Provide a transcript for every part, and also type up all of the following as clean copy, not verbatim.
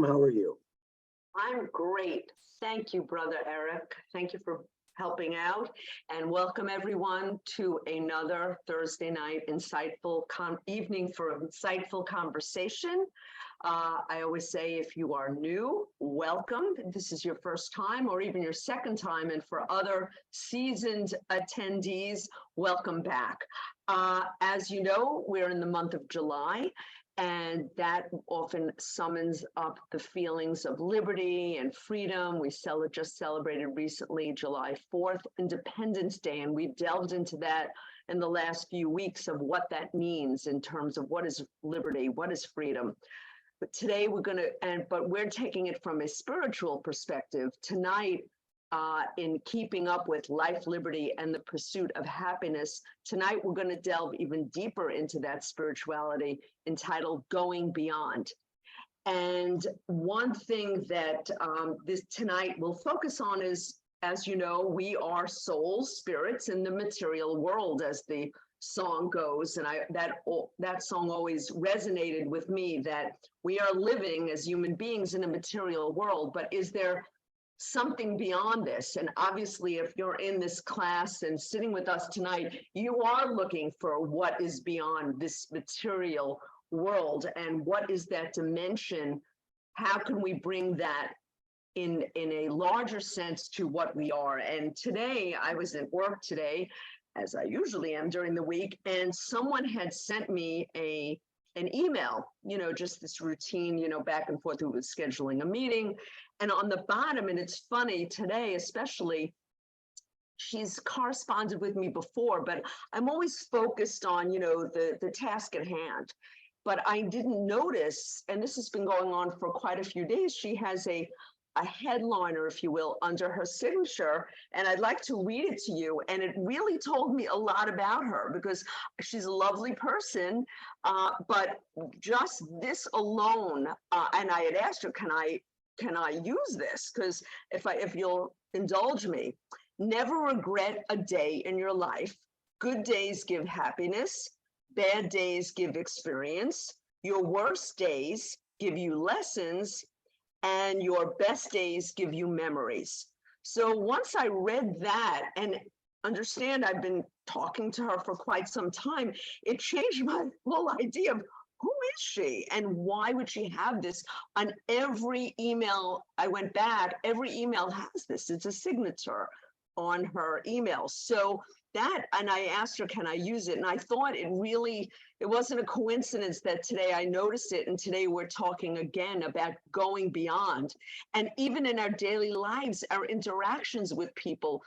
How are you? I'm great. Thank you, Brother Eric. Thank you for helping out. And welcome everyone to another Thursday night evening for insightful conversation. I always say if you are new, welcome. This is your first time or even your second time. And for other seasoned attendees, welcome back. As you know, we're in the month of July. And that often summons up the feelings of liberty and freedom. We just celebrated recently July 4th, Independence Day, and we've delved into that in the last few weeks of what that means in terms of what is liberty, what is freedom. But today we're taking it from a spiritual perspective. Tonight, in keeping up with life, liberty, and the pursuit of happiness. Tonight, we're going to delve even deeper into that spirituality entitled Going Beyond. And one thing that this tonight will focus on is, as you know, we are souls, spirits in the material world, as the song goes. And that song always resonated with me, that we are living as human beings in a material world, but is there something beyond this? And obviously, if you're in this class and sitting with us tonight, you are looking for what is beyond this material world and what is that dimension? How can we bring that in a larger sense to what we are? And today, I was at work today, as I usually am during the week, and someone had sent me an email, just this routine, back and forth with scheduling a meeting. And on the bottom, and it's funny today, especially, she's corresponded with me before, but I'm always focused on, the task at hand. But I didn't notice, and this has been going on for quite a few days, she has a headliner, if you will, under her signature. And I'd like to read it to you. And it really told me a lot about her because she's a lovely person. But just this alone, and I had asked her, can I use this? Because if you'll indulge me, never regret a day in your life. Good days give happiness. Bad days give experience. Your worst days give you lessons. And your best days give you memories. So once I read that, and understand I've been talking to her for quite some time, it changed my whole idea of who is she and why would she have this? On every email I went back, every email has this. It's a signature on her email. So that, and I asked her, can I use it? And I thought it wasn't a coincidence that today I noticed it. And today we're talking again about going beyond. And even in our daily lives, our interactions with people,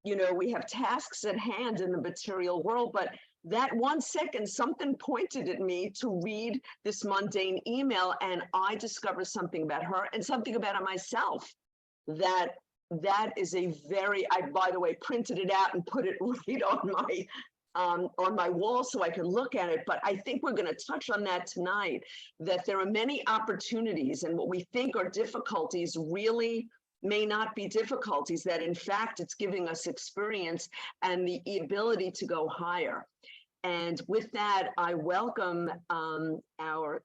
we have tasks at hand in the material world, but that 1 second, something pointed at me to read this mundane email. And I discovered something about her and something about myself that is I, by the way, printed it out and put it right on my wall so I can look at it. But I think we're going to touch on that tonight, that there are many opportunities and what we think are difficulties really may not be difficulties, that in fact, it's giving us experience and the ability to go higher. And with that, I welcome our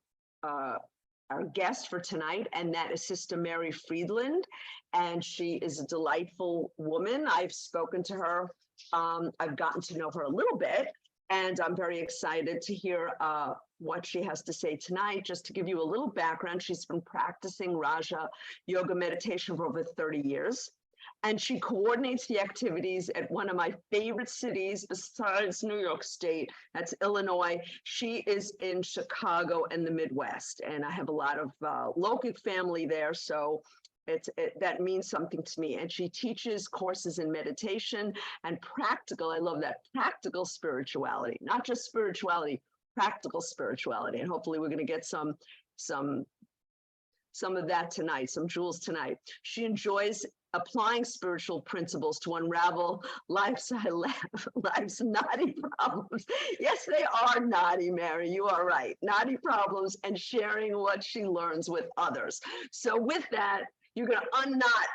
guest for tonight, and that is Sister Mary Friedland. And she is a delightful woman. I've spoken to her. I've gotten to know her a little bit, and I'm very excited to hear what she has to say tonight. Just to give you a little background, she's been practicing Raja yoga meditation for over 30 years. And she coordinates the activities at one of my favorite cities besides New York State. That's Illinois. She is in Chicago and the Midwest. And I have a lot of local family there. So that means something to me. And she teaches courses in meditation and practical, I love that, practical spirituality, not just spirituality, practical spirituality. And hopefully we're going to get some of that tonight, some jewels tonight. She enjoys applying spiritual principles to unravel life's knotty problems. Yes, they are knotty, Mary. You are right. Knotty problems, and sharing what she learns with others. So with that, you're going to unknot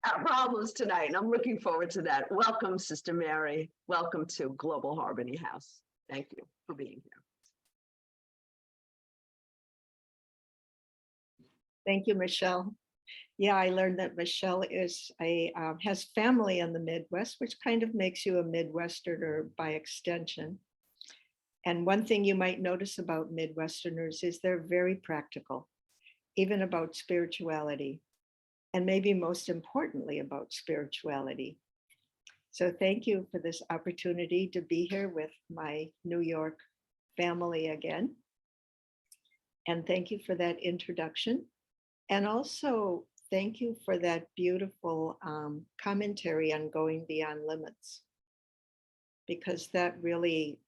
our problems tonight, and I'm looking forward to that. Welcome, Sister Mary. Welcome to Global Harmony House. Thank you for being here. Thank you, Michelle. Yeah, I learned that Michelle has family in the Midwest, which kind of makes you a Midwesterner by extension. And one thing you might notice about Midwesterners is they're very practical, even about spirituality, and maybe most importantly about spirituality. So thank you for this opportunity to be here with my New York family again. And thank you for that introduction. And also thank you for that beautiful commentary on going beyond limits, because that really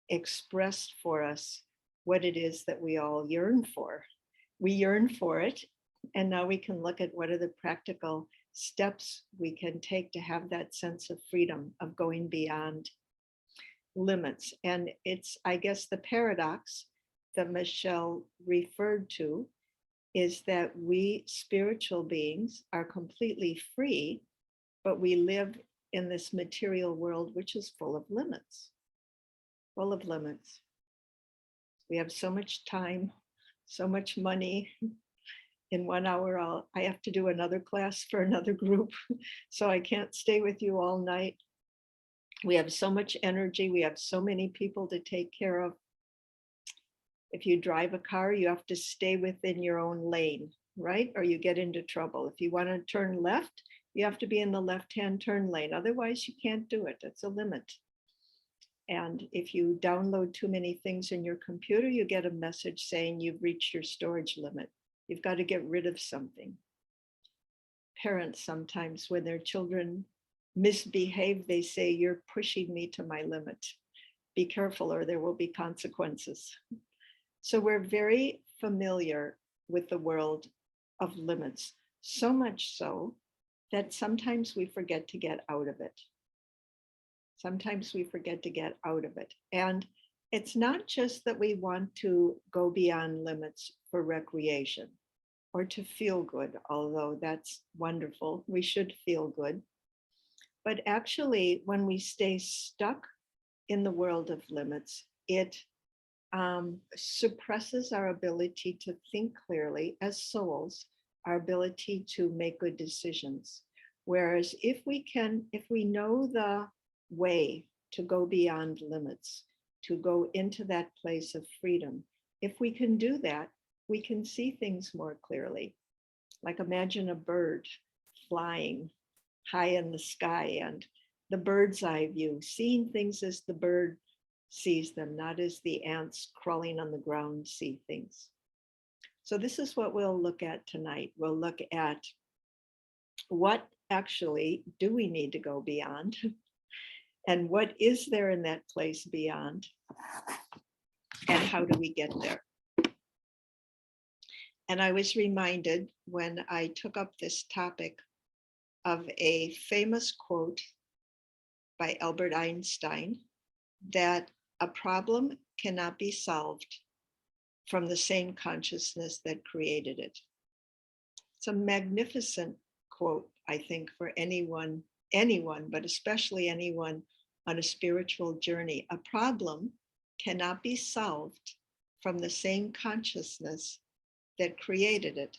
expressed for us what it is that we all yearn for. We yearn for it, and now we can look at what are the practical steps we can take to have that sense of freedom, of going beyond limits. And it's, I guess, the paradox that Michelle referred to is that we spiritual beings are completely free, but we live in this material world, which is full of limits, full of limits. We have so much time, so much money. In 1 hour, I have to do another class for another group, so I can't stay with you all night. We have so much energy. We have so many people to take care of. If you drive a car, you have to stay within your own lane, right? Or you get into trouble. If you want to turn left, you have to be in the left-hand turn lane. Otherwise, you can't do it. It's a limit. And if you download too many things in your computer, you get a message saying you've reached your storage limit. You've got to get rid of something. Parents sometimes, when their children misbehave, they say, "You're pushing me to my limit. Be careful or there will be consequences." So we're very familiar with the world of limits, so much so that sometimes we forget to get out of it. Sometimes we forget to get out of it. And it's not just that we want to go beyond limits for recreation or to feel good, although that's wonderful. We should feel good. But actually, when we stay stuck in the world of limits, it suppresses our ability to think clearly as souls, our ability to make good decisions. Whereas if we know the way to go beyond limits, to go into that place of freedom, if we can do that, we can see things more clearly. Like imagine a bird flying high in the sky and the bird's eye view, seeing things as the bird sees them, not as the ants crawling on the ground see things. So this is what we'll look at tonight. We'll look at what actually do we need to go beyond, and what is there in that place beyond, and how do we get there? And I was reminded when I took up this topic of a famous quote by Albert Einstein, that a problem cannot be solved from the same consciousness that created it. It's a magnificent quote, I think, for anyone, but especially anyone on a spiritual journey. A problem cannot be solved from the same consciousness that created it.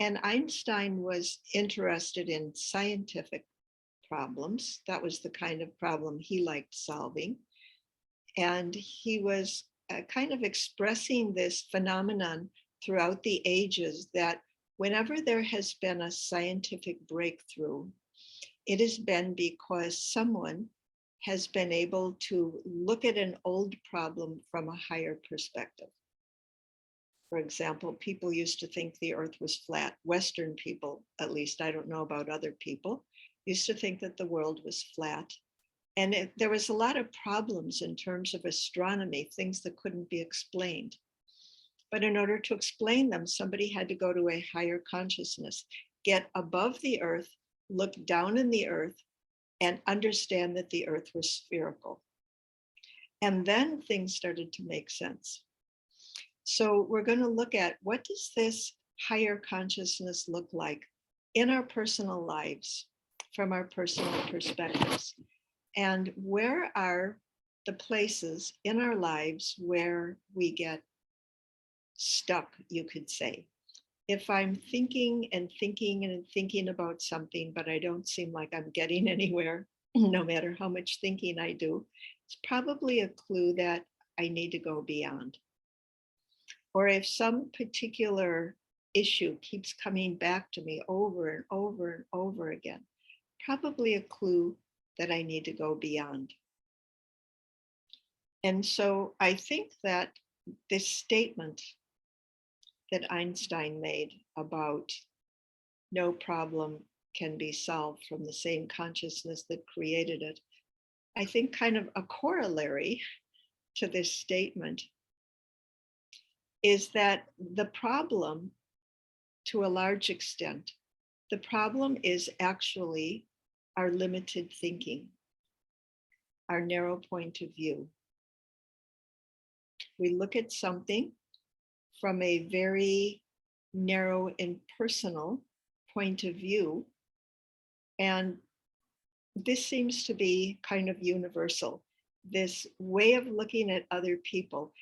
And Einstein was interested in scientific problems. That was the kind of problem he liked solving. And he was kind of expressing this phenomenon throughout the ages that whenever there has been a scientific breakthrough, it has been because someone has been able to look at an old problem from a higher perspective. For example, people used to think the earth was flat. Western people, at least, I don't know about other people, used to think that the world was flat. And there was a lot of problems in terms of astronomy, things that couldn't be explained. But in order to explain them, somebody had to go to a higher consciousness, get above the earth, look down in the earth, and understand that the earth was spherical. And then things started to make sense. So we're going to look at, what does this higher consciousness look like in our personal lives, from our personal perspectives? And where are the places in our lives where we get stuck, you could say? if I'm thinking and thinking and thinking about something, but I don't seem like I'm getting anywhere, no matter how much thinking I do, it's probably a clue that I need to go beyond. Or if some particular issue keeps coming back to me over and over and over again, probably a clue that I need to go beyond. And so I think that this statement that Einstein made about no problem can be solved from the same consciousness that created it, I think kind of a corollary to this statement is that the problem, to a large extent, the problem is actually our limited thinking, our narrow point of view. We look at something from a very narrow and personal point of view, and this seems to be kind of universal. This way of looking at other people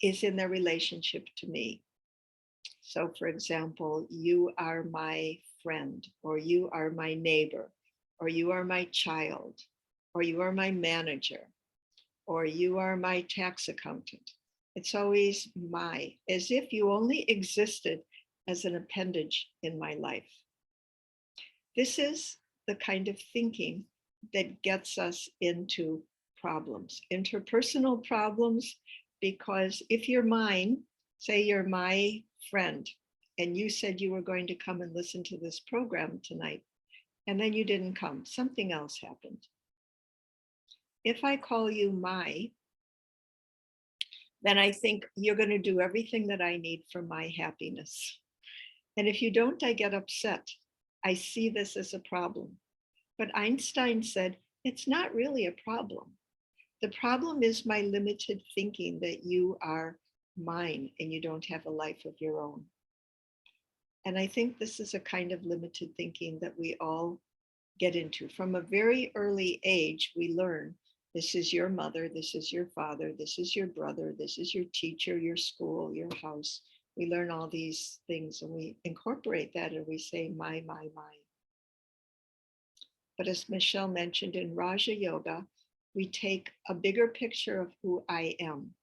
is in their relationship to me. So, for example, you are my friend, or you are my neighbor, or you are my child, or you are my manager, or you are my tax accountant. It's always my, as if you only existed as an appendage in my life. This is the kind of thinking that gets us into problems, interpersonal problems, because if you're mine, say you're my friend, and you said you were going to come and listen to this program tonight, and then you didn't come, something else happened. If I call you my, then I think you're going to do everything that I need for my happiness. And if you don't, I get upset. I see this as a problem. But Einstein said, it's not really a problem. The problem is my limited thinking that you are mine and you don't have a life of your own. And I think this is a kind of limited thinking that we all get into. From a very early age, we learn this is your mother, this is your father, this is your brother, this is your teacher, your school, your house. We learn all these things and we incorporate that and we say, my. But as Michelle mentioned in Raja Yoga, we take a bigger picture of who I am.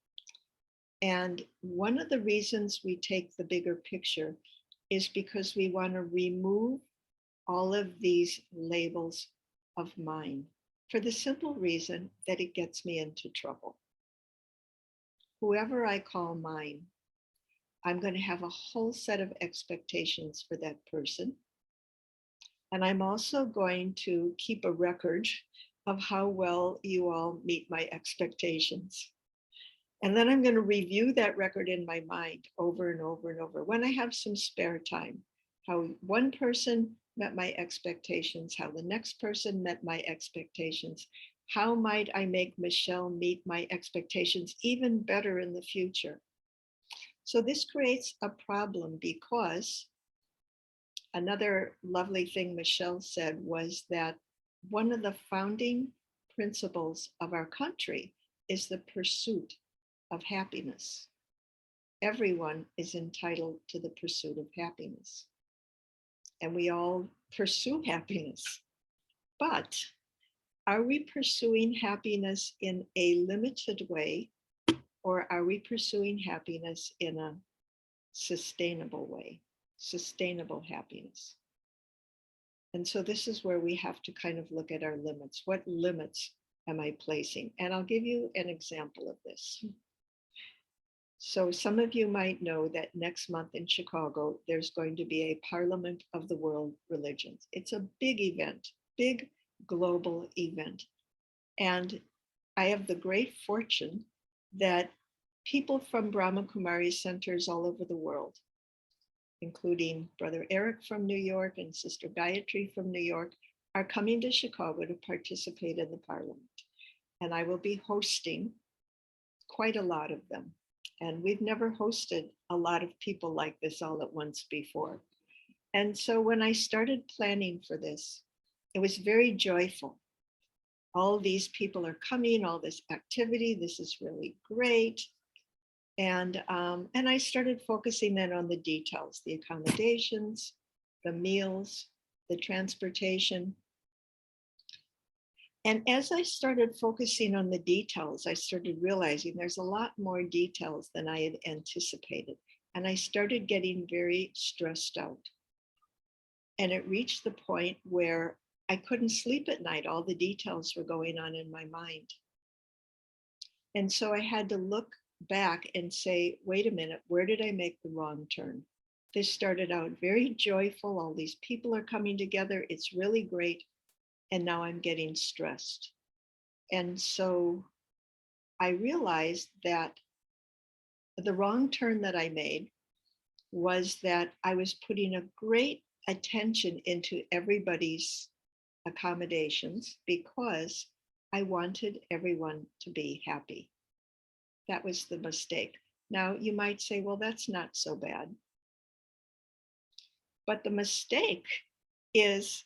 And one of the reasons we take the bigger picture is because we want to remove all of these labels of mine for the simple reason that it gets me into trouble. Whoever I call mine, I'm going to have a whole set of expectations for that person. And I'm also going to keep a record of how well you all meet my expectations. And then I'm going to review that record in my mind over and over and over when I have some spare time. How one person met my expectations, how the next person met my expectations. How might I make Michelle meet my expectations even better in the future? So this creates a problem because another lovely thing Michelle said was that one of the founding principles of our country is the pursuit of happiness. Everyone is entitled to the pursuit of happiness. And we all pursue happiness. But are we pursuing happiness in a limited way, or are we pursuing happiness in a sustainable way, sustainable happiness? And so this is where we have to kind of look at our limits. What limits am I placing? And I'll give you an example of this. So some of you might know that next month in Chicago, there's going to be a Parliament of the World Religions. It's a big event, big global event. And I have the great fortune that people from Brahma Kumaris centers all over the world, including Brother Eric from New York and Sister Gayatri from New York, are coming to Chicago to participate in the Parliament. And I will be hosting quite a lot of them. And we've never hosted a lot of people like this all at once before. And so when I started planning for this, it was very joyful. All these people are coming, all this activity, this is really great. And I started focusing then on the details, the accommodations, the meals, the transportation. And as I started focusing on the details, I started realizing there's a lot more details than I had anticipated. And I started getting very stressed out. And it reached the point where I couldn't sleep at night. All the details were going on in my mind. And so I had to look back and say, wait a minute, where did I make the wrong turn? This started out very joyful. All these people are coming together. It's really great. And now I'm getting stressed. And so I realized that the wrong turn that I made was that I was putting a great attention into everybody's accommodations because I wanted everyone to be happy. That was the mistake. Now, you might say, well, that's not so bad. But the mistake is,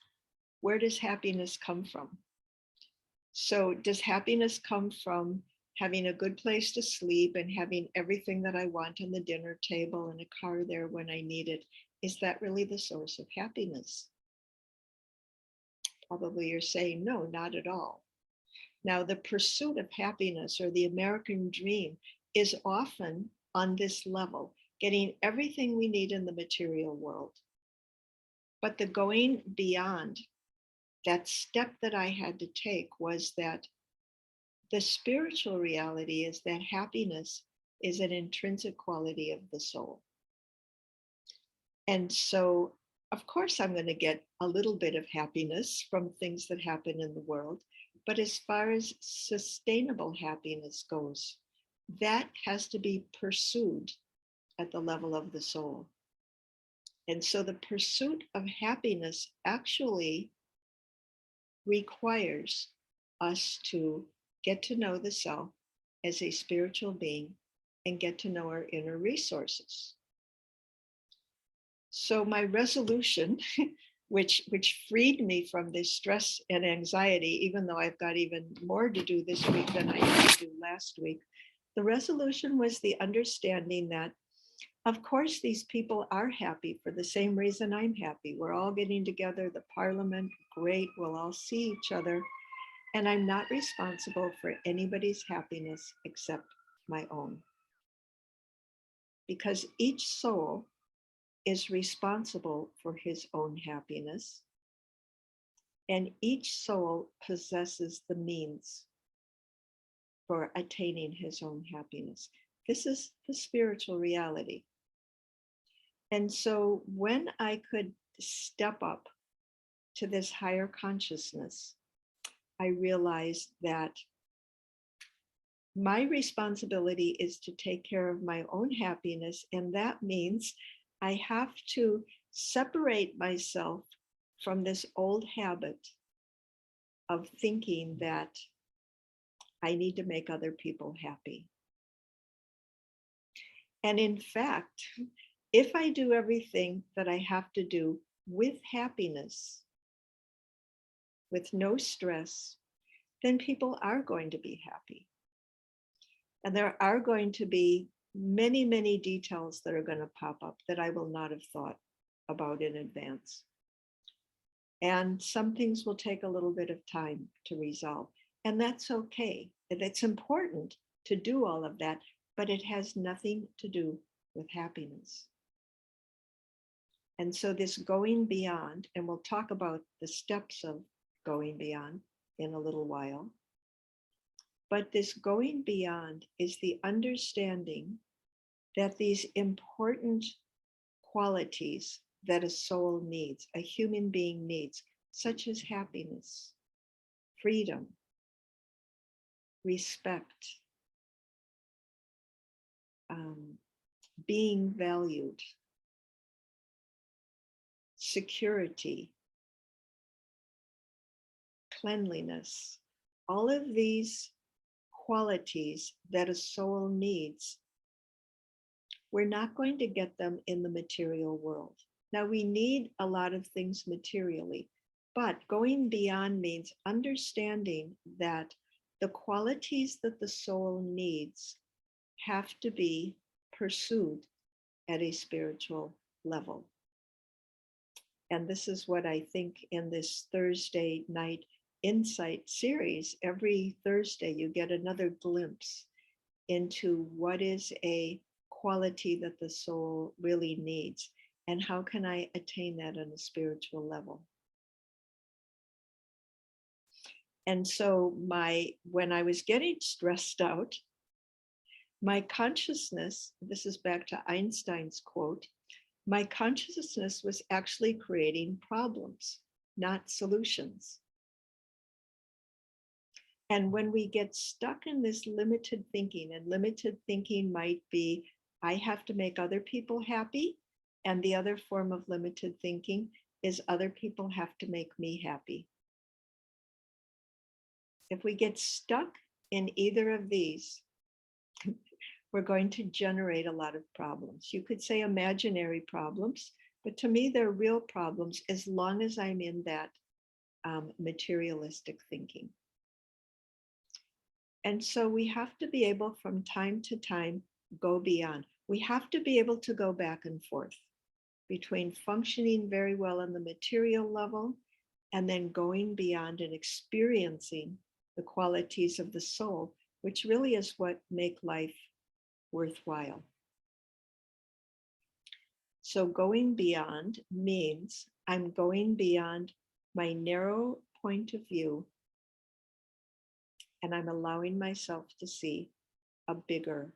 where does happiness come from? So, does happiness come from having a good place to sleep and having everything that I want on the dinner table and a car there when I need it? Is that really the source of happiness? Probably you're saying, no, not at all. Now, the pursuit of happiness or the American dream is often on this level, getting everything we need in the material world. But the going beyond, that step that I had to take was that the spiritual reality is that happiness is an intrinsic quality of the soul. And so, of course, I'm going to get a little bit of happiness from things that happen in the world. But as far as sustainable happiness goes, that has to be pursued at the level of the soul. And so the pursuit of happiness actually requires us to get to know the self as a spiritual being and get to know our inner resources. So my resolution, which freed me from this stress and anxiety, even though I've got even more to do this week than I had to do last week, the resolution was the understanding that, of course, these people are happy for the same reason I'm happy. We're all getting together, the parliament, great, we'll all see each other. And I'm not responsible for anybody's happiness except my own. Because each soul is responsible for his own happiness, and each soul possesses the means for attaining his own happiness. This is the spiritual reality. And so when I could step up to this higher consciousness, I realized that my responsibility is to take care of my own happiness. And that means I have to separate myself from this old habit of thinking that I need to make other people happy. And in fact, if I do everything that I have to do with happiness, with no stress, then people are going to be happy. And there are going to be many, many details that are going to pop up that I will not have thought about in advance. And some things will take a little bit of time to resolve. And that's okay. It's important to do all of that, but it has nothing to do with happiness. And so this going beyond, and we'll talk about the steps of going beyond in a little while. But this going beyond is the understanding that these important qualities that a soul needs, a human being needs, such as happiness, freedom, respect, being valued, security, cleanliness, all of these qualities that a soul needs, we're not going to get them in the material world. Now, we need a lot of things materially, but going beyond means understanding that the qualities that the soul needs have to be pursued at a spiritual level. And this is what I think in this Thursday night insight series. Every Thursday, you get another glimpse into what is a quality that the soul really needs, and how can I attain that on a spiritual level. And so when I was getting stressed out, my consciousness, this is back to Einstein's quote, my consciousness was actually creating problems, not solutions. And when we get stuck in this limited thinking, and limited thinking might be, I have to make other people happy. And the other form of limited thinking is other people have to make me happy. If we get stuck in either of these, we're going to generate a lot of problems. You could say imaginary problems, but to me, they're real problems as long as I'm in that materialistic thinking. And so we have to be able from time to time, go beyond. We have to be able to go back and forth between functioning very well on the material level and then going beyond and experiencing the qualities of the soul, which really is what make life worthwhile. So going beyond means I'm going beyond my narrow point of view, and I'm allowing myself to see a bigger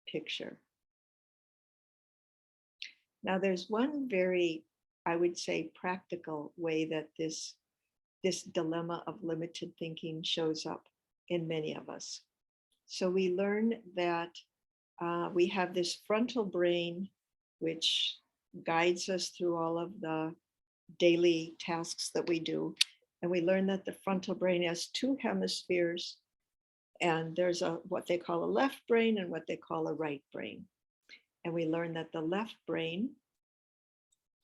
picture. Now, there's one very, I would say, practical way that this dilemma of limited thinking shows up in many of us. So we learn that we have this frontal brain, which guides us through all of the daily tasks that we do. And we learn that the frontal brain has two hemispheres, and there's what they call a left brain and what they call a right brain. And we learn that the left brain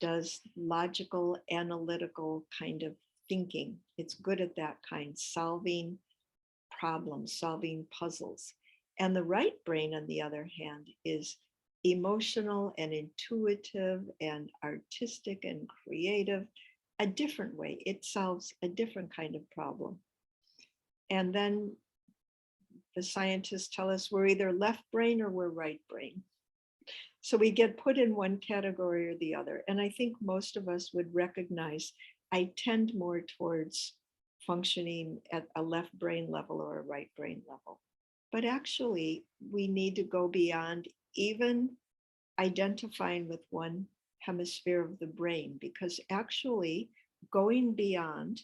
does logical, analytical kind of thinking. It's good at that kind, solving problems, solving puzzles. And the right brain, on the other hand, is emotional and intuitive and artistic and creative, a different way. It solves a different kind of problem. And then the scientists tell us we're either left brain or we're right brain. So we get put in one category or the other. And I think most of us would recognize I tend more towards functioning at a left brain level or a right brain level. But actually, we need to go beyond even identifying with one hemisphere of the brain, because actually going beyond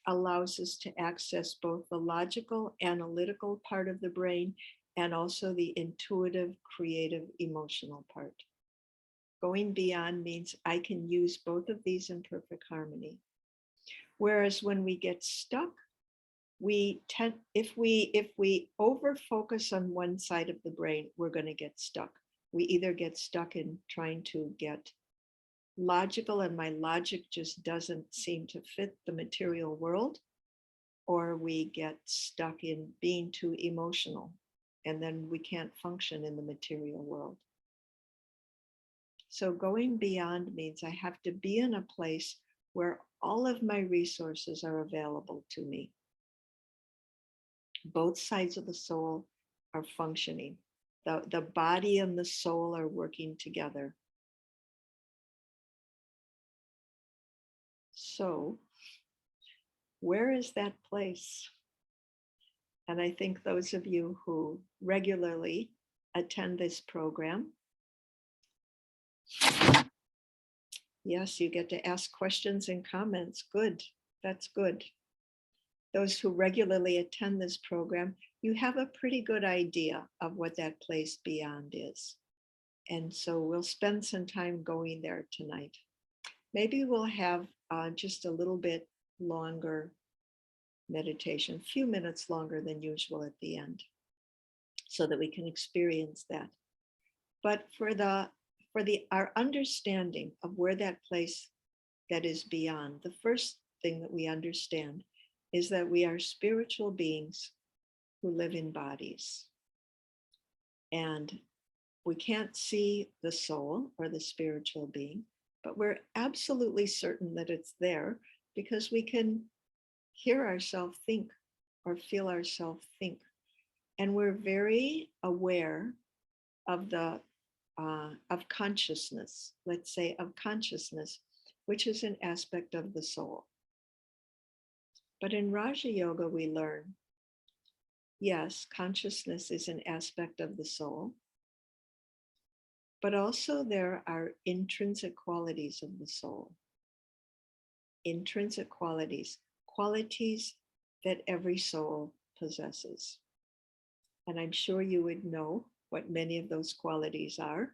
allows us to access both the logical, analytical part of the brain and also the intuitive, creative, emotional part. Going beyond means I can use both of these in perfect harmony. Whereas when we get stuck, we tend, if we over focus on one side of the brain, we're going to get stuck. We either get stuck in trying to get logical, and my logic just doesn't seem to fit the material world, or we get stuck in being too emotional, and then we can't function in the material world. So going beyond means I have to be in a place where all of my resources are available to me. Both sides of the soul are functioning. The body and the soul are working together. So where is that place? And I think those of you who regularly attend this program, yes, you get to ask questions and comments. Good, that's good. Those who regularly attend this program, you have a pretty good idea of what that place beyond is. And so we'll spend some time going there tonight. Maybe we'll have just a little bit longer meditation, a few minutes longer than usual at the end, so that we can experience that. But for our understanding of where that place that is beyond, the first thing that we understand is that we are spiritual beings who live in bodies. And we can't see the soul or the spiritual being, but we're absolutely certain that it's there because we can hear ourselves think or feel ourselves think. And we're very aware of the of consciousness, let's say of consciousness, which is an aspect of the soul. But in Raja Yoga, we learn, yes, consciousness is an aspect of the soul, but also there are intrinsic qualities of the soul. Intrinsic qualities, qualities that every soul possesses. And I'm sure you would know what many of those qualities are.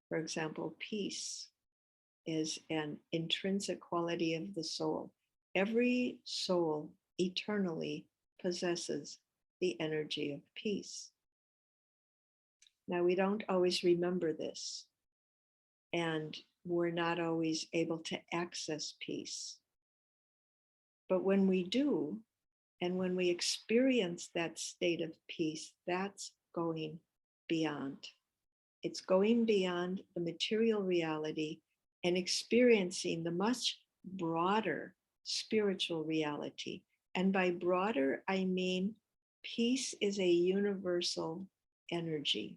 For example, peace is an intrinsic quality of the soul. Every soul eternally possesses the energy of peace. Now, we don't always remember this, and we're not always able to access peace. But when we do, and when we experience that state of peace, that's going beyond. It's going beyond the material reality and experiencing the much broader spiritual reality. And by broader, I mean peace is a universal energy.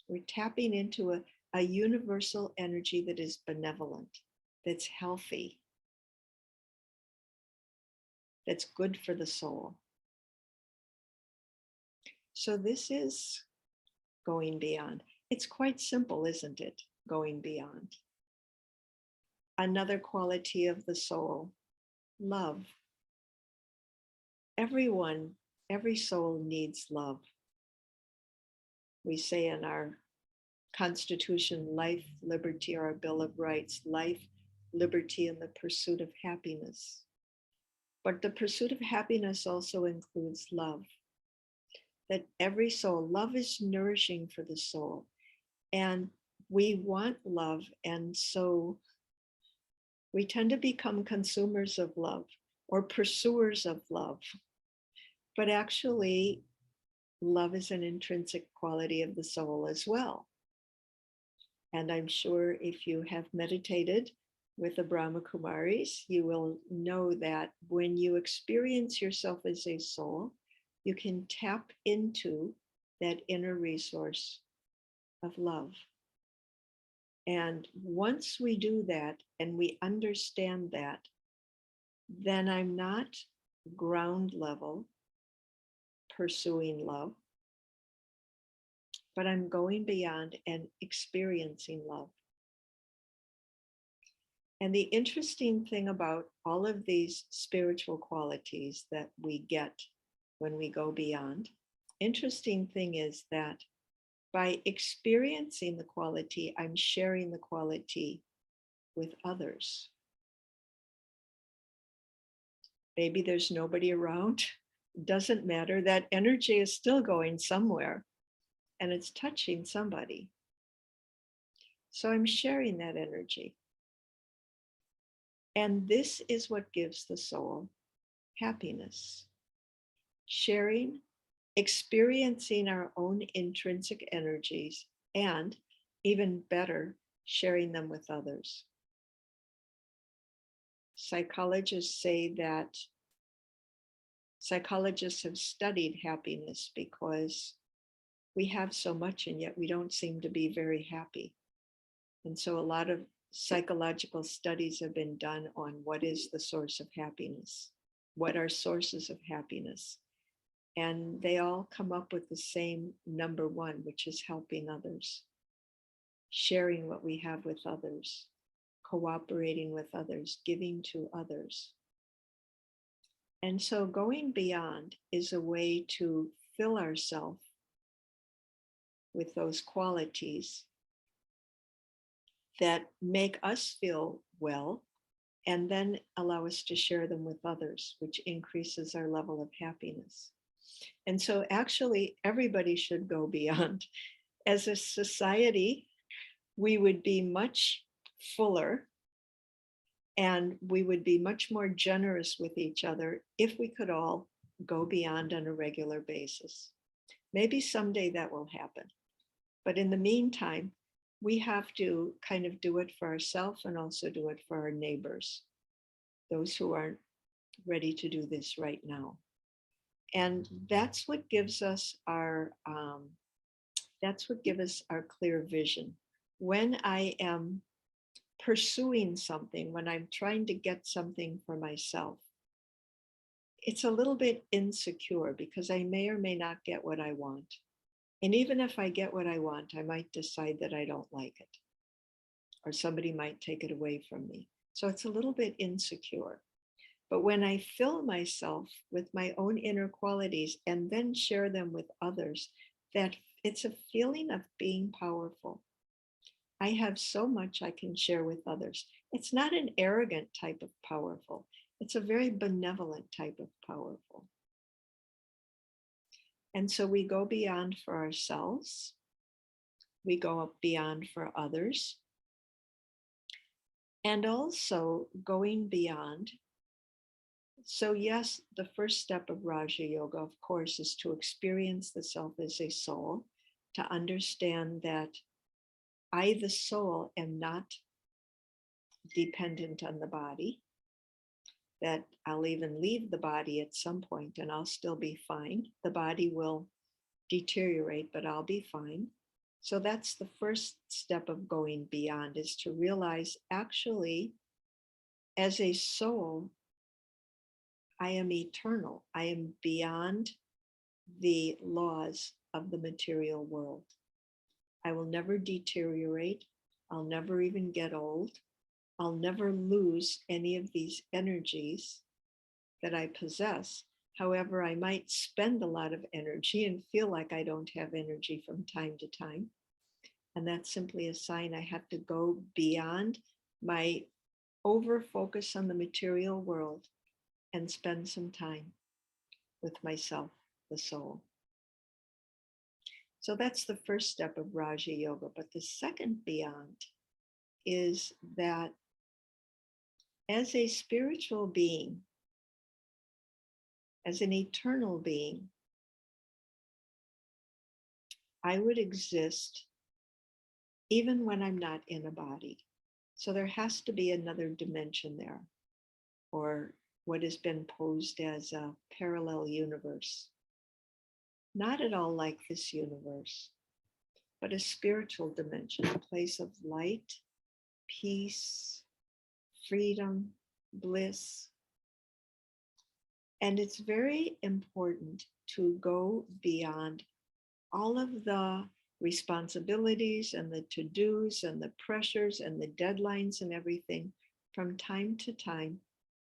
We're tapping into a universal energy that is benevolent, that's healthy, that's good for the soul. So this is going beyond. It's quite simple, isn't it? Going beyond. Another quality of the soul, love. Everyone, every soul needs love. We say in our Constitution, life, liberty, our Bill of Rights, life, liberty, and the pursuit of happiness. But the pursuit of happiness also includes love. That every soul, love is nourishing for the soul. And we want love. And so we tend to become consumers of love or pursuers of love. But actually, love is an intrinsic quality of the soul as well. And I'm sure if you have meditated with the Brahma Kumaris, you will know that when you experience yourself as a soul, you can tap into that inner resource of love. And once we do that and we understand that, then I'm not ground level pursuing love, but I'm going beyond and experiencing love. And the interesting thing about all of these spiritual qualities that we get when we go beyond, interesting thing is that by experiencing the quality, I'm sharing the quality with others. Maybe there's nobody around. Doesn't matter. That energy is still going somewhere and it's touching somebody. So I'm sharing that energy. And this is what gives the soul happiness. Sharing, experiencing our own intrinsic energies, and even better, sharing them with others. Psychologists say that psychologists have studied happiness because we have so much and yet we don't seem to be very happy. And so a lot of psychological studies have been done on what is the source of happiness, what are sources of happiness. And they all come up with the same number one, which is helping others, sharing what we have with others, cooperating with others, giving to others. And so going beyond is a way to fill ourselves with those qualities that make us feel well and then allow us to share them with others, which increases our level of happiness. And so actually everybody should go beyond. As a society, we would be much fuller and we would be much more generous with each other if we could all go beyond on a regular basis. Maybe someday that will happen. But in the meantime, we have to kind of do it for ourselves and also do it for our neighbors, those who aren't ready to do this right now. And that's what gives us our clear vision. When I am pursuing something, when I'm trying to get something for myself, it's a little bit insecure because I may or may not get what I want. And even if I get what I want, I might decide that I don't like it, or somebody might take it away from me. So it's a little bit insecure. But when I fill myself with my own inner qualities and then share them with others, that it's a feeling of being powerful. I have so much I can share with others. It's not an arrogant type of powerful. It's a very benevolent type of powerful. And so we go beyond for ourselves. We go up beyond for others. And also going beyond. So yes, the first step of Raja Yoga, of course, is to experience the self as a soul, to understand that I, the soul, am not dependent on the body, that I'll even leave the body at some point and I'll still be fine. The body will deteriorate, but I'll be fine. So that's the first step of going beyond, is to realize actually, as a soul, I am eternal. I am beyond the laws of the material world. I will never deteriorate. I'll never even get old. I'll never lose any of these energies that I possess. However, I might spend a lot of energy and feel like I don't have energy from time to time. And that's simply a sign I have to go beyond my over focus on the material world and spend some time with myself, the soul. So that's the first step of Raja Yoga. But the second beyond is that as a spiritual being, as an eternal being, I would exist even when I'm not in a body. So there has to be another dimension there, or what has been posed as a parallel universe. Not at all like this universe, but a spiritual dimension, a place of light, peace, freedom, bliss. And it's very important to go beyond all of the responsibilities and the to-dos and the pressures and the deadlines and everything from time to time,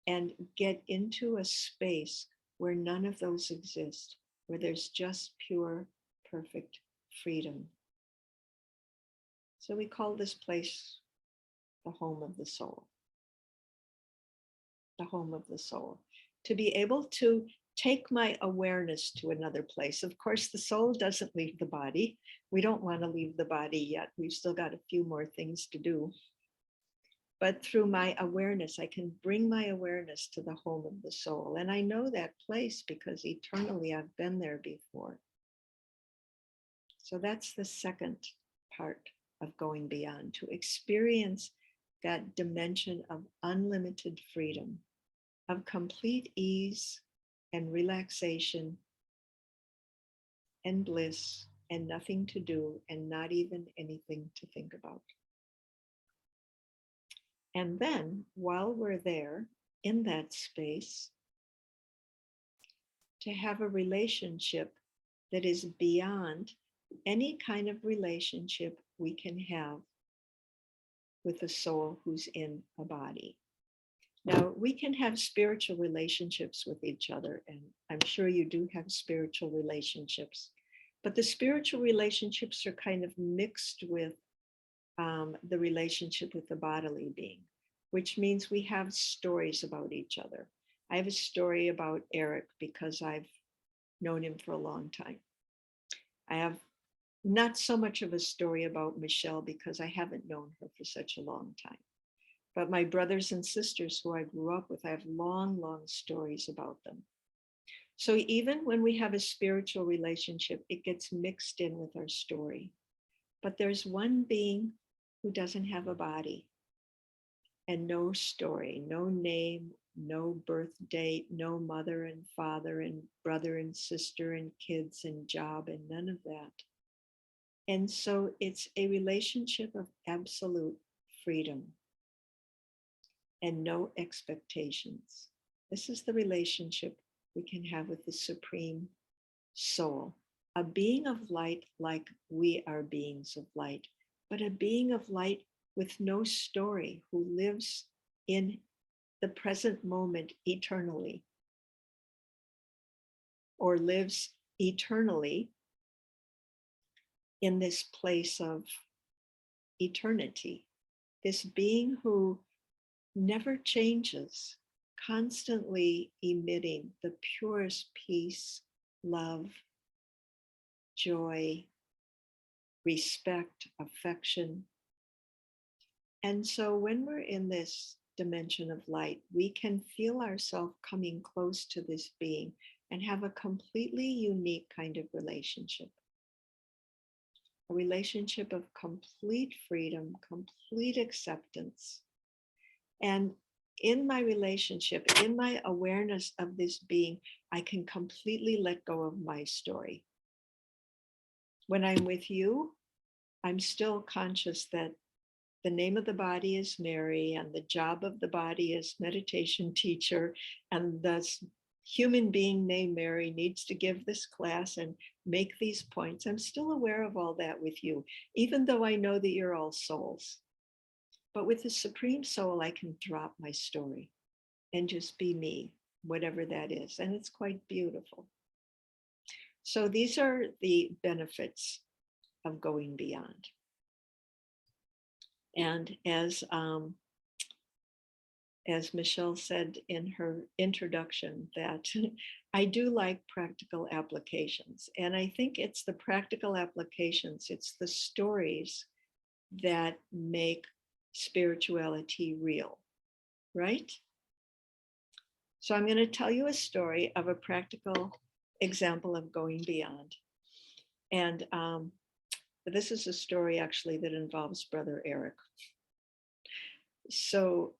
and get into a space where none of those exist, where there's just pure, perfect freedom. So we call this place the home of the soul. The home of the soul. To be able to take my awareness to another place. Of course, the soul doesn't leave the body. We don't want to leave the body yet. We've still got a few more things to do. But through my awareness, I can bring my awareness to the home of the soul. And I know that place because eternally I've been there before. So that's the second part of going beyond, to experience that dimension of unlimited freedom, of complete ease and relaxation and bliss and nothing to do and not even anything to think about. And then while we're there in that space, to have a relationship that is beyond any kind of relationship we can have with a soul who's in a body. Now, we can have spiritual relationships with each other, and I'm sure you do have spiritual relationships, but the spiritual relationships are kind of mixed with the relationship with the bodily being, which means we have stories about each other. I have a story about Eric because I've known him for a long time. I have not so much of a story about Michelle because I haven't known her for such a long time. But my brothers and sisters who I grew up with, I have long, long stories about them. So even when we have a spiritual relationship, it gets mixed in with our story. But there's one being who doesn't have a body and no story, no name, no birth date, no mother and father and brother and sister and kids and job and none of that. And so it's a relationship of absolute freedom and no expectations. This is the relationship we can have with the Supreme Soul, a being of light like we are beings of light, but a being of light with no story who lives in the present moment eternally, or lives eternally in this place of eternity. This being who never changes, constantly emitting the purest peace, love, joy, respect, affection. And so when we're in this dimension of light, we can feel ourselves coming close to this being and have a completely unique kind of relationship. A relationship of complete freedom, complete acceptance. And in my relationship, in my awareness of this being, I can completely let go of my story. When I'm with you, I'm still conscious that the name of the body is Mary, and the job of the body is meditation teacher, and the human being named Mary needs to give this class and make these points. I'm still aware of all that with you, even though I know that you're all souls. But with the Supreme Soul, I can drop my story and just be me, whatever that is. And it's quite beautiful. So these are the benefits of going beyond. And as Michelle said in her introduction, that I do like practical applications. And I think it's the practical applications, it's the stories that make spirituality real, right? So I'm going to tell you a story of a practical example of going beyond. And this is a story actually that involves Brother Eric. So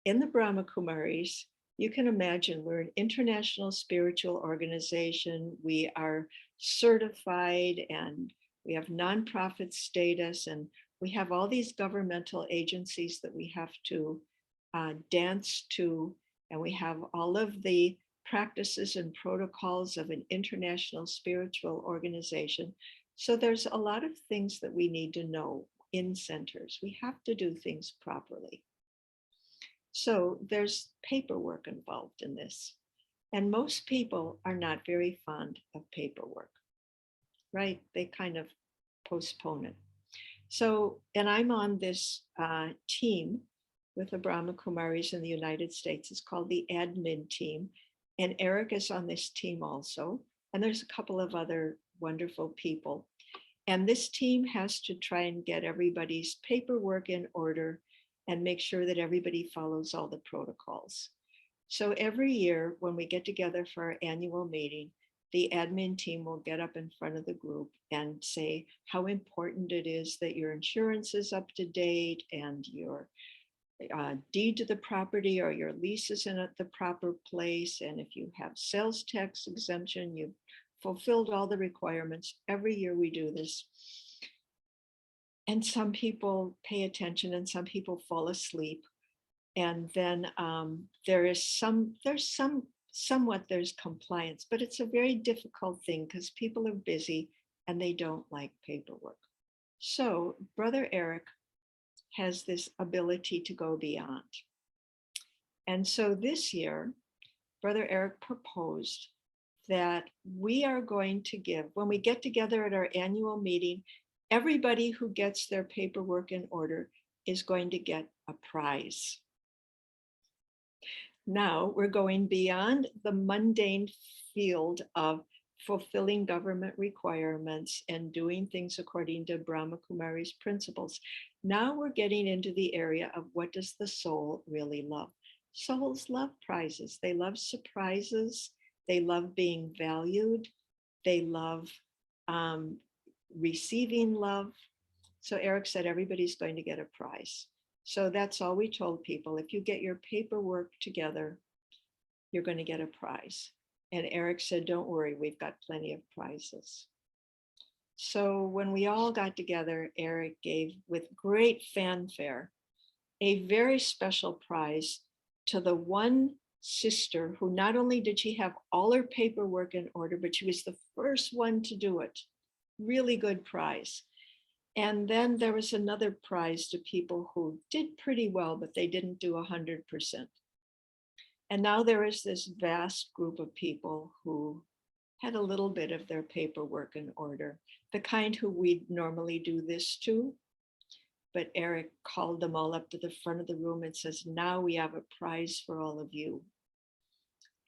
in the Brahma Kumaris, you can imagine we're an international spiritual organization. We are certified and we have nonprofit status, and we have all these governmental agencies that we have to dance to, and we have all of the practices and protocols of an international spiritual organization. So there's a lot of things that we need to know in centers. We have to do things properly. So there's paperwork involved in this. And most people are not very fond of paperwork, right? They kind of postpone it. So, and I'm on this team with the Brahma Kumaris in the United States. It's called the admin team. And Eric is on this team also. And there's a couple of other wonderful people. And this team has to try and get everybody's paperwork in order and make sure that everybody follows all the protocols. So every year when we get together for our annual meeting, the admin team will get up in front of the group and say how important it is that your insurance is up to date and your deed to the property or your lease is in at the proper place. And if you have sales tax exemption, you've fulfilled all the requirements. Every year we do this. And some people pay attention and some people fall asleep. And then there's compliance, but it's a very difficult thing because people are busy and they don't like paperwork. So Brother Eric has this ability to go beyond. And so this year, Brother Eric proposed that we are going to give, when we get together at our annual meeting, everybody who gets their paperwork in order is going to get a prize. Now we're going beyond the mundane field of fulfilling government requirements and doing things according to Brahma Kumaris principles. Now we're getting into the area of what does the soul really love? Souls love prizes. They love surprises. They love being valued. They love receiving love. So Eric said, everybody's going to get a prize. So that's all we told people. If you get your paperwork together, you're going to get a prize. And Eric said, don't worry, we've got plenty of prizes. So when we all got together, Eric gave, with great fanfare, a very special prize to the one sister who not only did she have all her paperwork in order, but she was the first one to do it. Really good prize. And then there was another prize to people who did pretty well, but they didn't do 100%. And now there is this vast group of people who had a little bit of their paperwork in order, the kind who we'd normally do this to. But Eric called them all up to the front of the room and says, now we have a prize for all of you.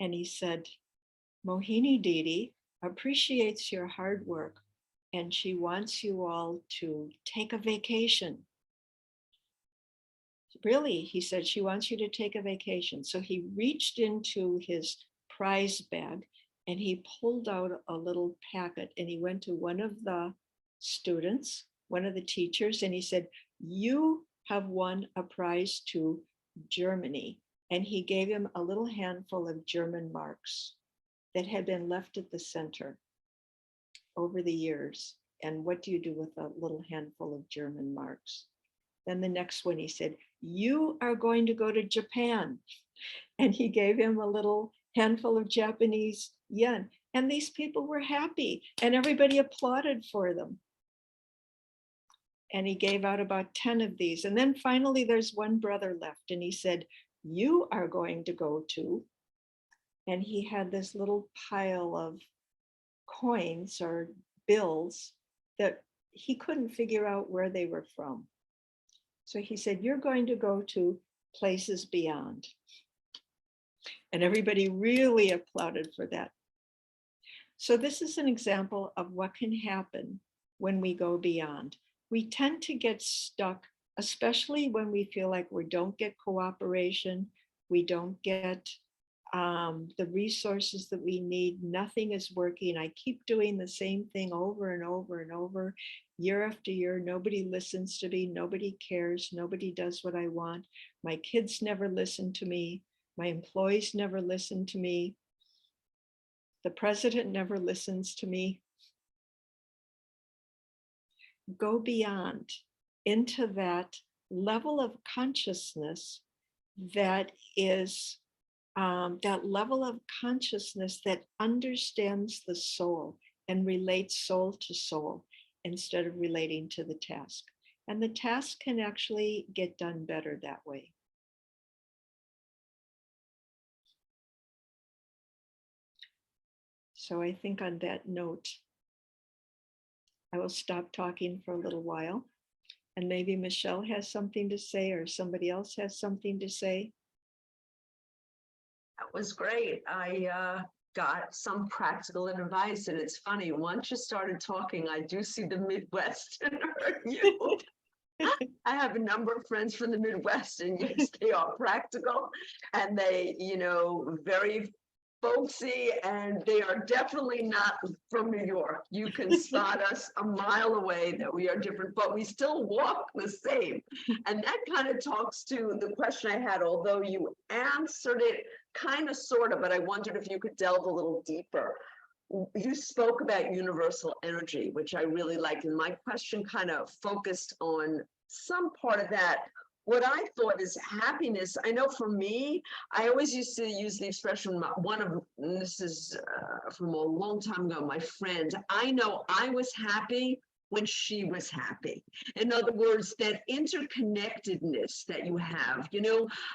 And he said, Mohini Didi appreciates your hard work, and she wants you all to take a vacation. Really, he said, she wants you to take a vacation. So he reached into his prize bag and he pulled out a little packet, and he went to one of the students, one of the teachers, and he said, you have won a prize to Germany. And he gave him a little handful of German marks that had been left at the center over the years. And what do you do with a little handful of German marks? Then the next one, he said, you are going to go to Japan. And he gave him a little handful of Japanese yen. And these people were happy and everybody applauded for them. And he gave out about 10 of these. And then finally, there's one brother left. And he said, you are going to go to, and he had this little pile of coins or bills that he couldn't figure out where they were from. So he said, you're going to go to places beyond. And everybody really applauded for that. So this is an example of what can happen when we go beyond. We tend to get stuck, especially when we feel like we don't get cooperation, we don't get the resources that we need, nothing is working. I keep doing the same thing over and over and over, year after year. Nobody listens to me, nobody cares, nobody does what I want. My kids never listen to me, my employees never listen to me, the president never listens to me. Go beyond into that level of consciousness that is that level of consciousness that understands the soul and relates soul to soul instead of relating to the task. And the task can actually get done better that way. So I think on that note, I will stop talking for a little while, and maybe Michelle has something to say or somebody else has something to say. That was great. I got some practical advice, and it's funny, once you started talking, I do see the Midwesterner in you. I have a number of friends from the Midwest, and yes, they are practical, and they, very folksy, and they are definitely not from New York. You can spot us a mile away that we are different, but we still walk the same. And that kind of talks to the question I had, although you answered it kind of, sort of, but I wondered if you could delve a little deeper. You spoke about universal energy, which I really liked, and my question kind of focused on some part of that. What I thought is happiness. I know for me, I always used to use the expression, this is from a long time ago, my friend, I know I was happy when she was happy. In other words, that interconnectedness that you have,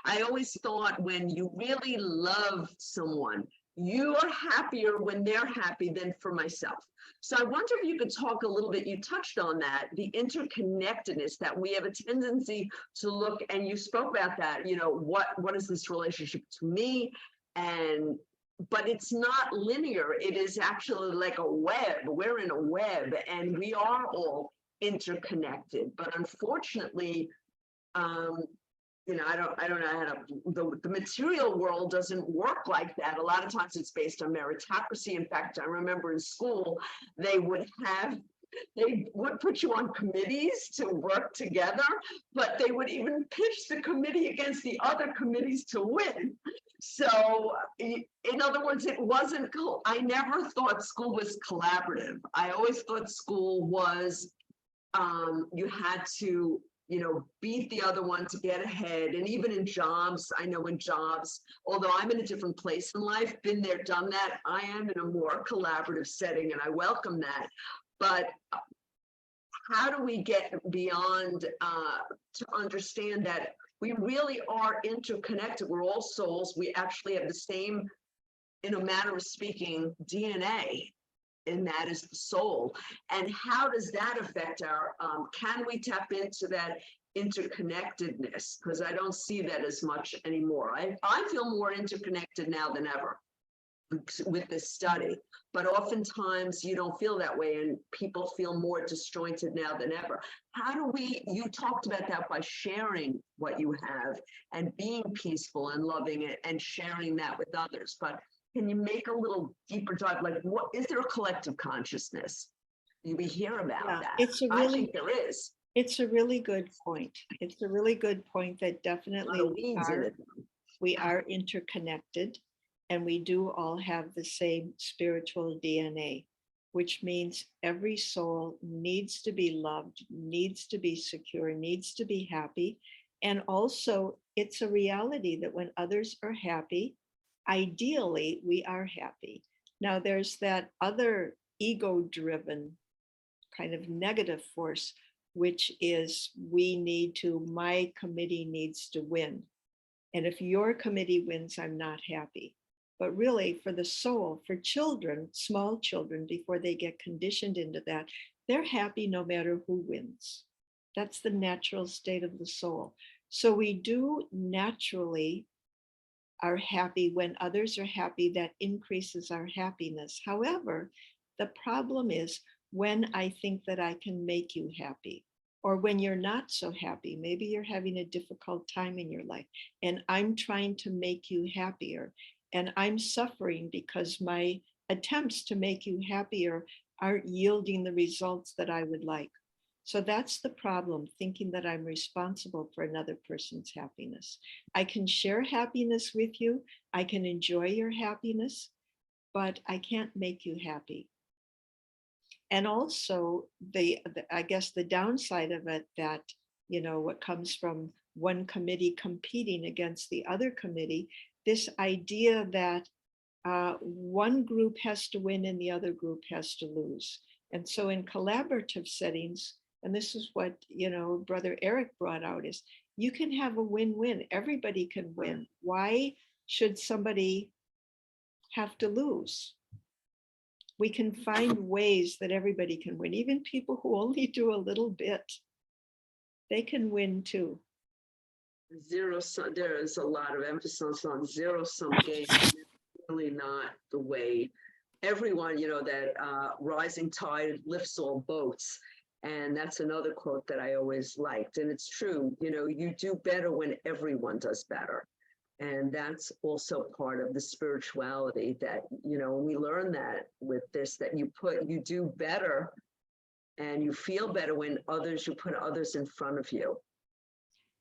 I always thought when you really love someone, you are happier when they're happy than for myself. So I wonder if you could talk a little bit, you touched on that, the interconnectedness that we have a tendency to look, and you spoke about that, what is this relationship to me? But it's not linear. It is actually like a web. We're in a web and we are all interconnected. But unfortunately, I don't know how to, the material world doesn't work like that. A lot of times it's based on meritocracy. In fact, I remember in school, they would have They would put you on committees to work together, but they would even pitch the committee against the other committees to win. So, in other words, it wasn't, I never thought school was collaborative. I always thought school was, you had to, beat the other one to get ahead. And even in jobs, I know in jobs, although I'm in a different place in life, been there, done that, I am in a more collaborative setting and I welcome that. But how do we get beyond to understand that we really are interconnected? We're all souls. We actually have the same, in a manner of speaking, DNA. And that is the soul. And how does that affect our, can we tap into that interconnectedness? Because I don't see that as much anymore. I feel more interconnected now than ever with this study, but oftentimes you don't feel that way and people feel more disjointed now than ever. How do we, you talked about that by sharing what you have and being peaceful and loving it and sharing that with others, but can you make a little deeper dive? Like, what is there a collective consciousness? We hear about that. I think there is. It's a really good point. It's a really good point that definitely we are interconnected and we do all have the same spiritual DNA, which means every soul needs to be loved, needs to be secure, needs to be happy. And also it's a reality that when others are happy, ideally, we are happy. Now, there's that other ego-driven kind of negative force, which is my committee needs to win. And if your committee wins, I'm not happy. But really, for the soul, for children, small children, before they get conditioned into that, they're happy no matter who wins. That's the natural state of the soul. So we do naturally are happy when others are happy, that increases our happiness. However, the problem is when I think that I can make you happy, or when you're not so happy, maybe you're having a difficult time in your life and I'm trying to make you happier and I'm suffering because my attempts to make you happier aren't yielding the results that I would like. So that's the problem, thinking that I'm responsible for another person's happiness. I can share happiness with you. I can enjoy your happiness, but I can't make you happy. And also I guess the downside of it that, what comes from one committee competing against the other committee, this idea that one group has to win and the other group has to lose. And so in collaborative settings, and this is what, Brother Eric brought out, is you can have a win-win. Everybody can win. Why should somebody have to lose? We can find ways that everybody can win. Even people who only do a little bit, they can win too. Zero sum, there is a lot of emphasis on zero-sum games. Really not the way. Everyone, that rising tide lifts all boats. And that's another quote that I always liked. And it's true, you do better when everyone does better. And that's also part of the spirituality that, we learn that with this, that you do better and you feel better when you put others in front of you.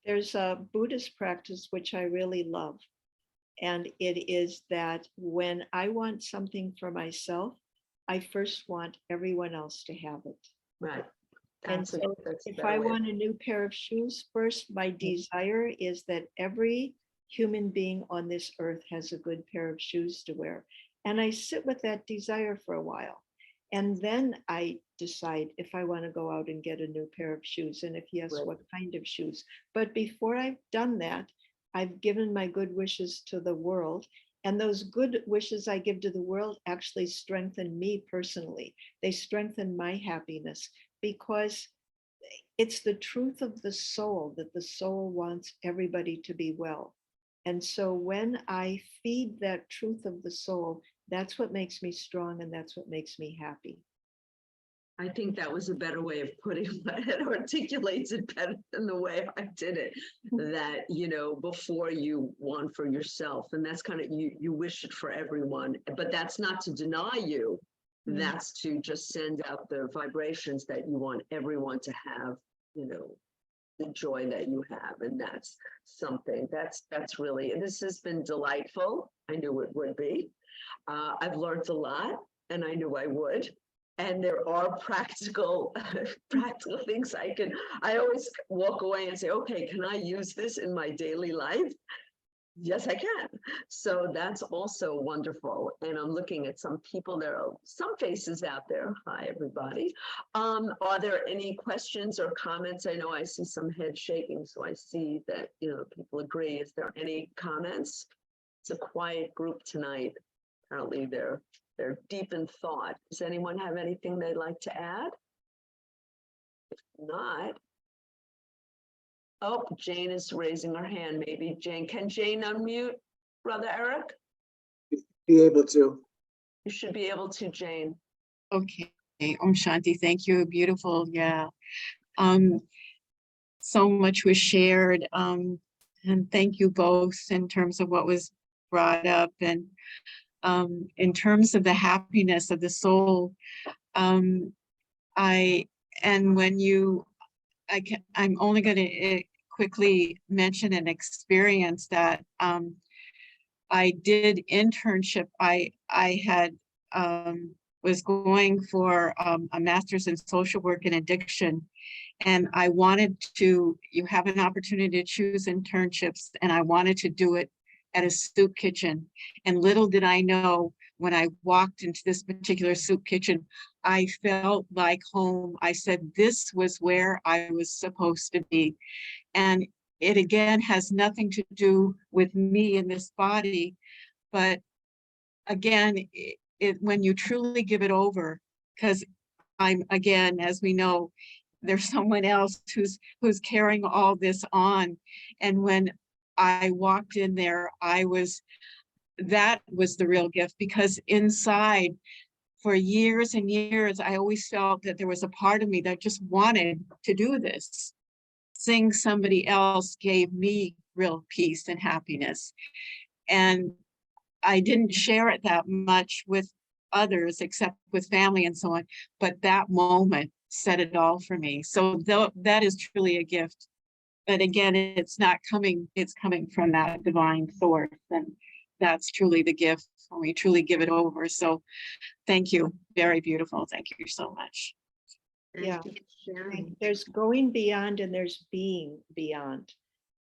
There's a Buddhist practice, which I really love. And it is that when I want something for myself, I first want everyone else to have it. Right. And so if I want a new pair of shoes, first, my desire is that every human being on this earth has a good pair of shoes to wear. And I sit with that desire for a while. And then I decide if I want to go out and get a new pair of shoes. And if yes, what kind of shoes? But before I've done that, I've given my good wishes to the world. And those good wishes I give to the world actually strengthen me personally. They strengthen my happiness, because it's the truth of the soul that the soul wants everybody to be well. And so when I feed that truth of the soul, that's what makes me strong and that's what makes me happy. I think that was a better way of putting it. It articulates it better than the way I did it. That, before you want for yourself, and that's kind of, you wish it for everyone, but that's not to deny you That's to just send out the vibrations that you want everyone to have, the joy that you have. And that's something that's really, this has been delightful. I knew it would be. I've learned a lot, and I knew I would. And there are practical things I always walk away and say, okay, can I use this in my daily life? Yes, I can. So that's also wonderful. And I'm looking at some people. There are some faces out there. Hi, everybody. Are there any questions or comments? I know I see some head shaking, so I see that, people agree. Is there any comments? It's a quiet group tonight. Apparently they're deep in thought. Does anyone have anything they'd like to add? If not, oh, Jane is raising her hand. Maybe Jane. Can Jane unmute, Brother Eric? Be able to. You should be able to, Jane. Okay. Shanti, thank you. Beautiful. Yeah. So much was shared. And thank you both in terms of what was brought up, and in terms of the happiness of the soul. I'm only going to quickly mention an experience that I did internship. I had was going for a master's in social work and addiction, and I wanted to. You have an opportunity to choose internships, and I wanted to do it at a soup kitchen. And little did I know, when I walked into this particular soup kitchen, I felt like home. I said, this was where I was supposed to be. And it again has nothing to do with me in this body, but again, when you truly give it over, because I'm, again, as we know, there's someone else who's carrying all this on. And when I walked in there, that was the real gift, because inside for years and years, I always felt that there was a part of me that just wanted to do this. Seeing somebody else gave me real peace and happiness. And I didn't share it that much with others except with family and so on, but that moment said it all for me. So that is truly a gift. But again, it's coming from that divine source, and that's truly the gift when we truly give it over. So thank you. Very beautiful. Thank you so much. Yeah. There's going beyond and there's being beyond.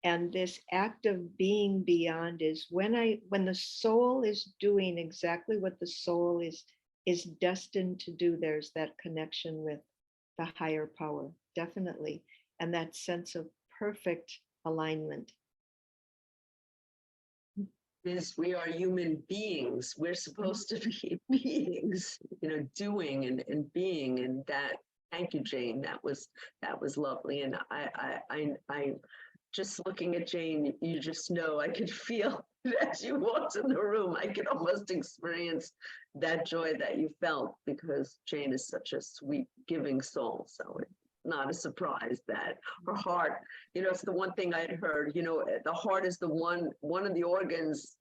And this act of being beyond is when the soul is doing exactly what the soul is destined to do. There's that connection with the higher power, definitely. And that sense of perfect alignment. We are human beings. We're supposed to be beings, doing and being, and that. Thank you, Jane. That was lovely. And I just looking at Jane, you just know, I could feel as you walked in the room, I could almost experience that joy that you felt, because Jane is such a sweet, giving soul. So it's not a surprise that her heart, it's the one thing I'd heard, the heart is one of the organs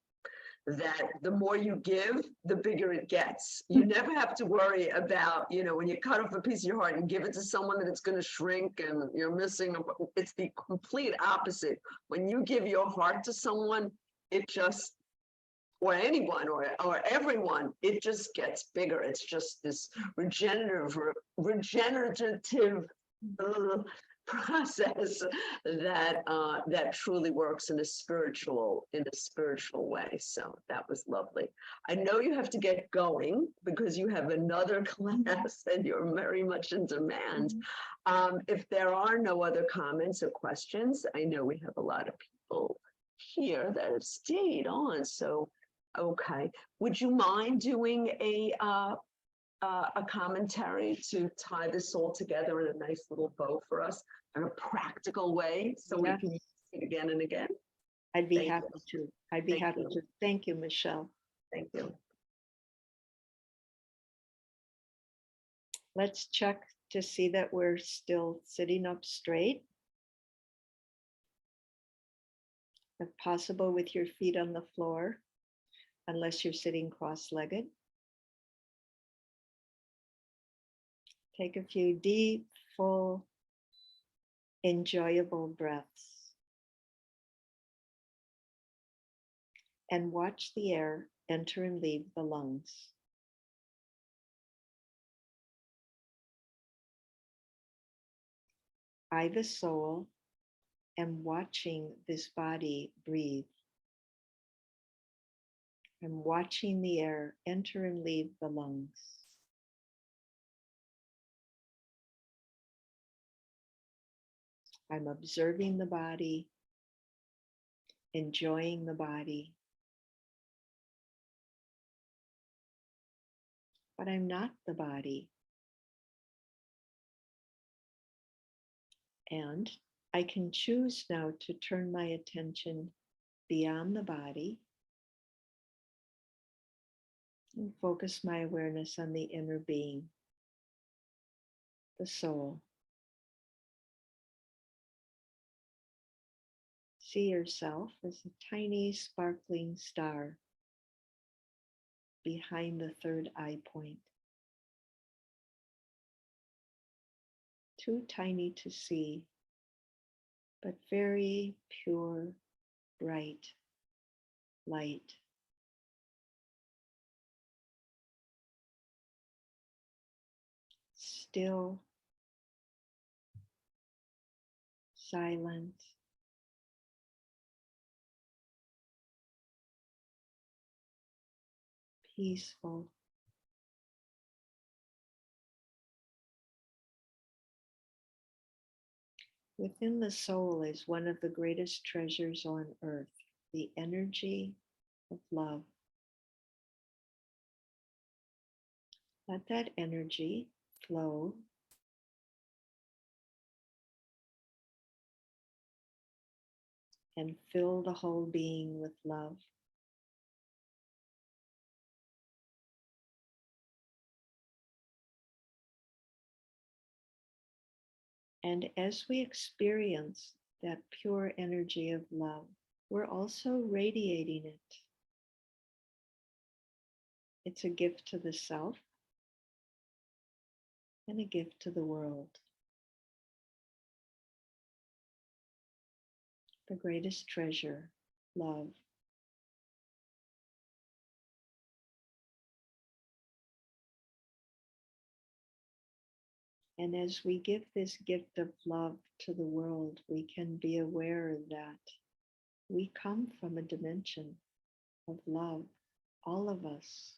that the more you give, the bigger it gets. You never have to worry about, when you cut off a piece of your heart and give it to someone, that it's going to shrink and you're missing. It's the complete opposite. When you give your heart to someone, it just, or anyone or everyone, it just gets bigger. It's just this regenerative process that truly works in a spiritual way. So that was lovely. I know you have to get going because you have another class and you're very much in demand. If there are no other comments or questions, I know we have a lot of people here that have stayed on. So, okay, would you mind doing a commentary to tie this all together in a nice little bow for us in a practical way, so we can use it again and again? I'd be happy to. Thank you, Michelle. Thank you. Let's check to see that we're still sitting up straight. If possible, with your feet on the floor, unless you're sitting cross-legged. Take a few deep, full, enjoyable breaths. And watch the air enter and leave the lungs. I, the soul, am watching this body breathe. I'm watching the air enter and leave the lungs. I'm observing the body, enjoying the body. But I'm not the body. And I can choose now to turn my attention beyond the body and focus my awareness on the inner being, the soul. See yourself as a tiny sparkling star behind the third eye point. Too tiny to see, but very pure, bright light. Still, silent, peaceful. Within the soul is one of the greatest treasures on earth, the energy of love. Let that energy flow and fill the whole being with love. And as we experience that pure energy of love, we're also radiating it. It's a gift to the self and a gift to the world. The greatest treasure, love. And as we give this gift of love to the world, we can be aware that we come from a dimension of love. All of us,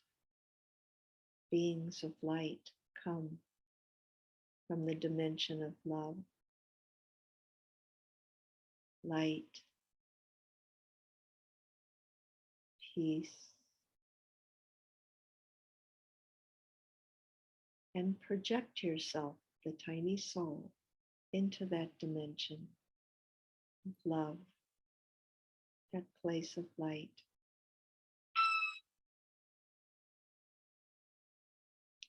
beings of light, come from the dimension of love, light, peace, and project yourself, the tiny soul, into that dimension of love, that place of light.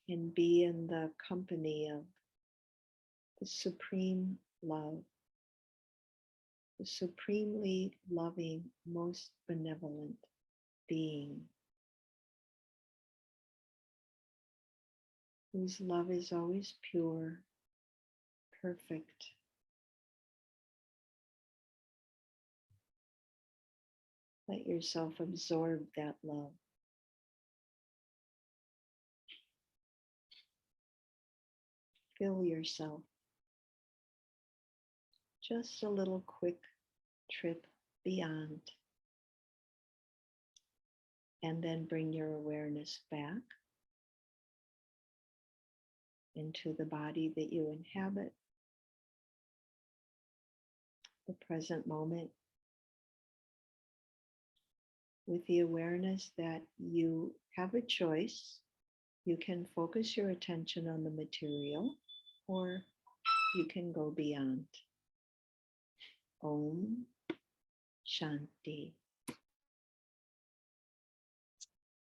And be in the company of the supreme love, the supremely loving, most benevolent being, whose love is always pure, perfect. Let yourself absorb that love. Fill yourself. Just a little quick trip beyond. And then bring your awareness back into the body that you inhabit, the present moment, with the awareness that you have a choice. You can focus your attention on the material, or you can go beyond. Om Shanti.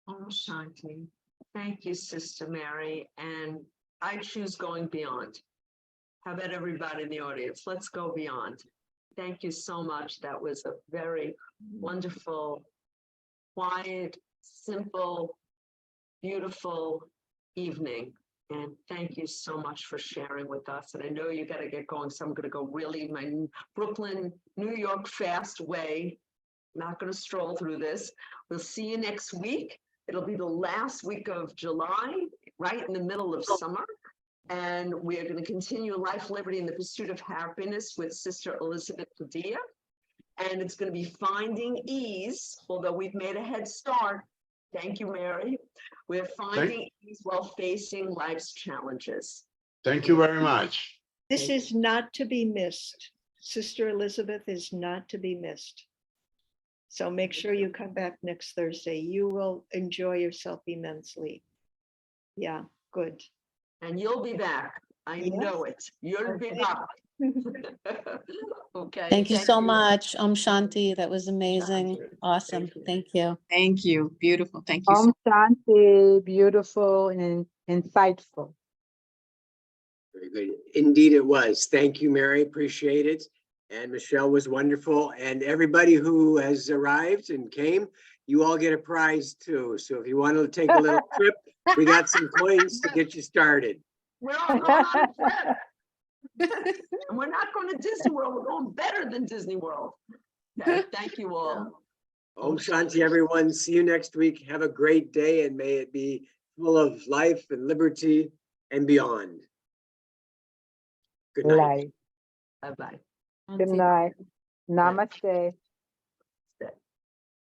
Om Shanti. Thank you, Sister Mary. And I choose going beyond. How about everybody in the audience? Let's go beyond. Thank you so much. That was a very wonderful, quiet, simple, beautiful evening. And thank you so much for sharing with us. And I know you got to get going, so I'm going to go really my Brooklyn, New York fast way. Not going to stroll through this. We'll see you next week. It'll be the last week of July, right in the middle of summer. And we are going to continue Life, Liberty, and the Pursuit of Happiness with Sister Elizabeth Padilla. And it's going to be Finding Ease, although we've made a head start. Thank you, Mary. We're finding ease while facing life's challenges. Thank you very much. This is not to be missed. Sister Elizabeth is not to be missed. So make sure you come back next Thursday. You will enjoy yourself immensely. Yeah, good. And you'll be back. I Yes. know it. You'll be Okay. back. Okay. Thank you so much. Shanti, that was amazing. you. Awesome. Thank you. Thank you. Thank you. Beautiful. Thank you. so Shanti, beautiful and insightful. Very good. Indeed it was. Thank you, Mary. Appreciate it. And Michelle was wonderful. And everybody who has arrived and came, you all get a prize too. So if you want to take a little trip, we got some coins to get you started. We're all going on a trip. And we're not going to Disney World. We're going better than Disney World. Okay, thank you all. Om Shanti, everyone. See you next week. Have a great day and may it be full of life and liberty and beyond. Good night. Life. Bye-bye. Good night. Namaste.